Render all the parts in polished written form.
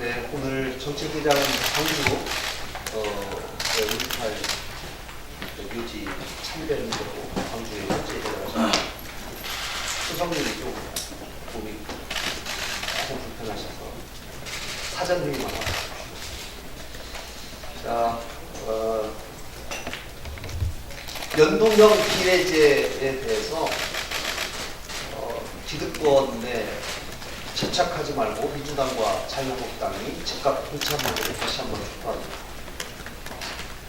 네, 오늘 정책기장은 광주 5.18 묘지 참배는으로 광주에 현재 들어가서 수성님이 좀 몸이 조금 불편하셔서 사전 회의만 하고 자, 연동형 비례제에 대해서 기득권에 집착하지 말고 민주당과 자유한국당이 즉각 동참하기를 다시 한번 축하합니다.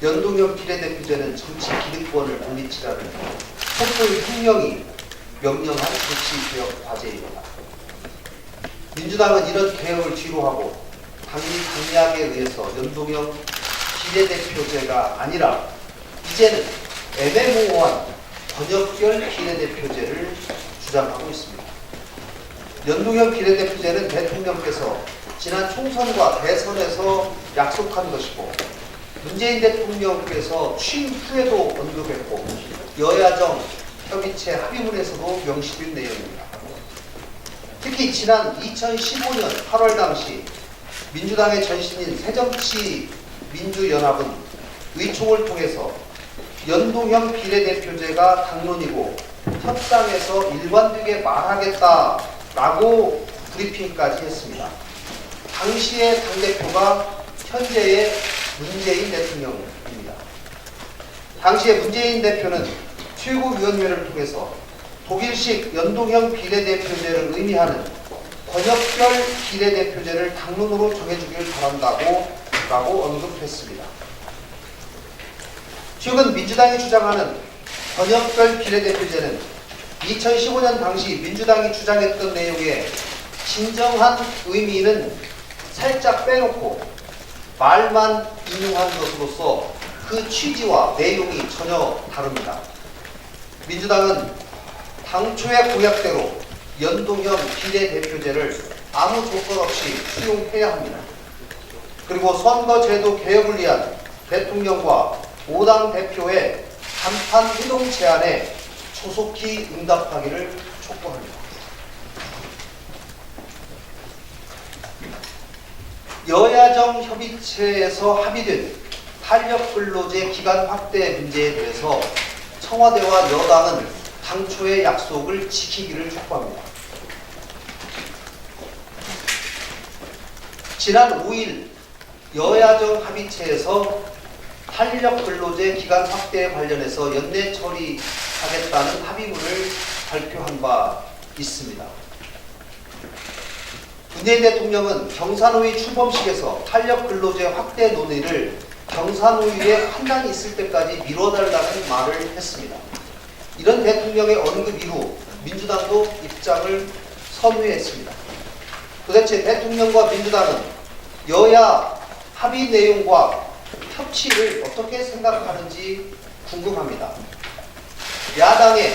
연동형 비례대표제는 정치 기득권을 분리치라는 촛불 혁명이 명령한 정치 개혁 과제입니다. 민주당은 이런 개혁을 뒤로하고 당리 공약에 의해서 연동형 비례대표제가 아니라 이제는 애매모호한 번역별 비례대표제를 주장하고 있습니다. 연동형 비례대표제는 대통령께서 지난 총선과 대선에서 약속한 것이고 문재인 대통령께서 취임 후에도 언급했고 여야정 협의체 합의문에서도 명시된 내용입니다. 특히 지난 2015년 8월 당시 민주당의 전신인 새정치민주연합은 의총을 통해서 연동형 비례대표제가 당론이고 협상에서 일관되게 말하겠다라고 브리핑까지 했습니다. 당시의 당대표가 현재의 문재인 대통령입니다. 당시에 문재인 대표는 최고위원회를 통해서 독일식 연동형 비례대표제를 의미하는 번역별 비례대표제를 당론으로 정해주길 바란다고 언급했습니다. 최근 민주당이 주장하는 번역별 비례대표제는 2015년 당시 민주당이 주장했던 내용의 진정한 의미는 살짝 빼놓고 말만 인용한 것으로서 그 취지와 내용이 전혀 다릅니다. 민주당은 당초의 공약대로 연동형 비례대표제를 아무 조건 없이 수용해야 합니다. 그리고 선거제도 개혁을 위한 대통령과 5당 대표의 간판 회동 제안에 조속히 응답하기를 촉구합니다. 여야정 협의체에서 합의된 탄력근로제 기간 확대 문제에 대해서 청와대와 여당은 당초의 약속을 지키기를 촉구합니다. 지난 5일 여야정 합의체에서 탄력근로제 기간 확대에 관련해서 연내 처리하겠다는 합의문을 발표한 바 있습니다. 문재인 대통령은 경사노위 출범식에서 탄력근로제 확대 논의를 경사노위의 판단이 있을 때까지 미뤄달라는 말을 했습니다. 이런 대통령의 언급 이후 민주당도 입장을 선회했습니다. 도대체 대통령과 민주당은 여야 합의 내용과 협치를 어떻게 생각하는지 궁금합니다. 야당의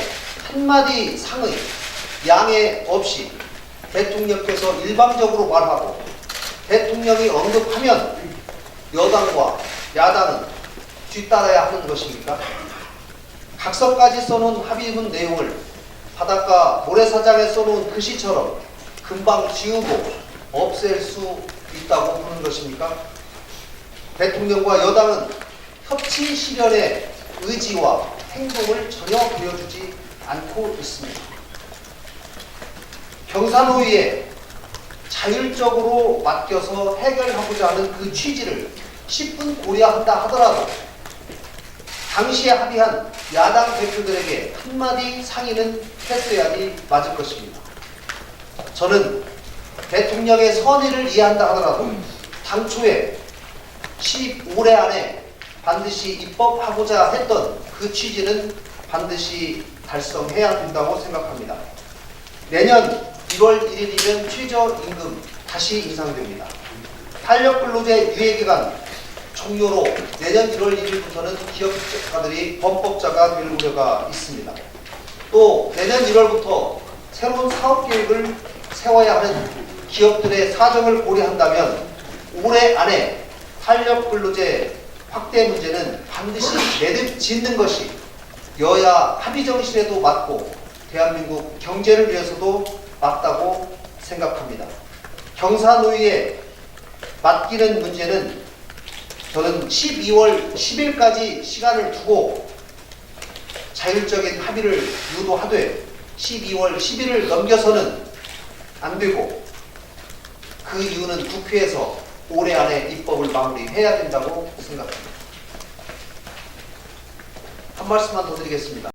한마디 상의, 양해 없이 대통령께서 일방적으로 말하고 대통령이 언급하면 여당과 야당은 뒤따라야 하는 것입니까? 각서까지 써놓은 합의문 내용을 바닷가 모래사장에 써놓은 글씨처럼 금방 지우고 없앨 수 있다고 보는 것입니까? 대통령과 여당은 협치 실현의 의지와 행동을 전혀 보여주지 않고 있습니다. 경사노위에 자율적으로 맡겨서 해결하고자 하는 그 취지를 10분 고려한다 하더라도 당시에 합의한 야당 대표들에게 한마디 상의는 했어야지 맞을 것입니다. 저는 대통령의 선의를 이해한다 하더라도 당초에 15일 안에 반드시 입법하고자 했던 그 취지는 반드시 달성해야 된다고 생각합니다. 내년 1월 1일이면 최저임금 다시 인상됩니다. 탄력근로제 유예기간 종료로 내년 1월 1일부터는 기업가들이 범법자가 될 우려가 있습니다. 또 내년 1월부터 새로운 사업계획을 세워야 하는 기업들의 사정을 고려한다면 올해 안에 탄력근로제 확대 문제는 반드시 내집짓는 것이 여야 합의 정신에도 맞고 대한민국 경제를 위해서도 맞다고 생각합니다. 경사노위에 맡기는 문제는 저는 12월 10일까지 시간을 두고 자율적인 합의를 유도하되 12월 10일을 넘겨서는 안 되고, 그 이유는 국회에서 올해 안에 입법을 마무리해야 된다고 생각합니다. 한 말씀만 더 드리겠습니다.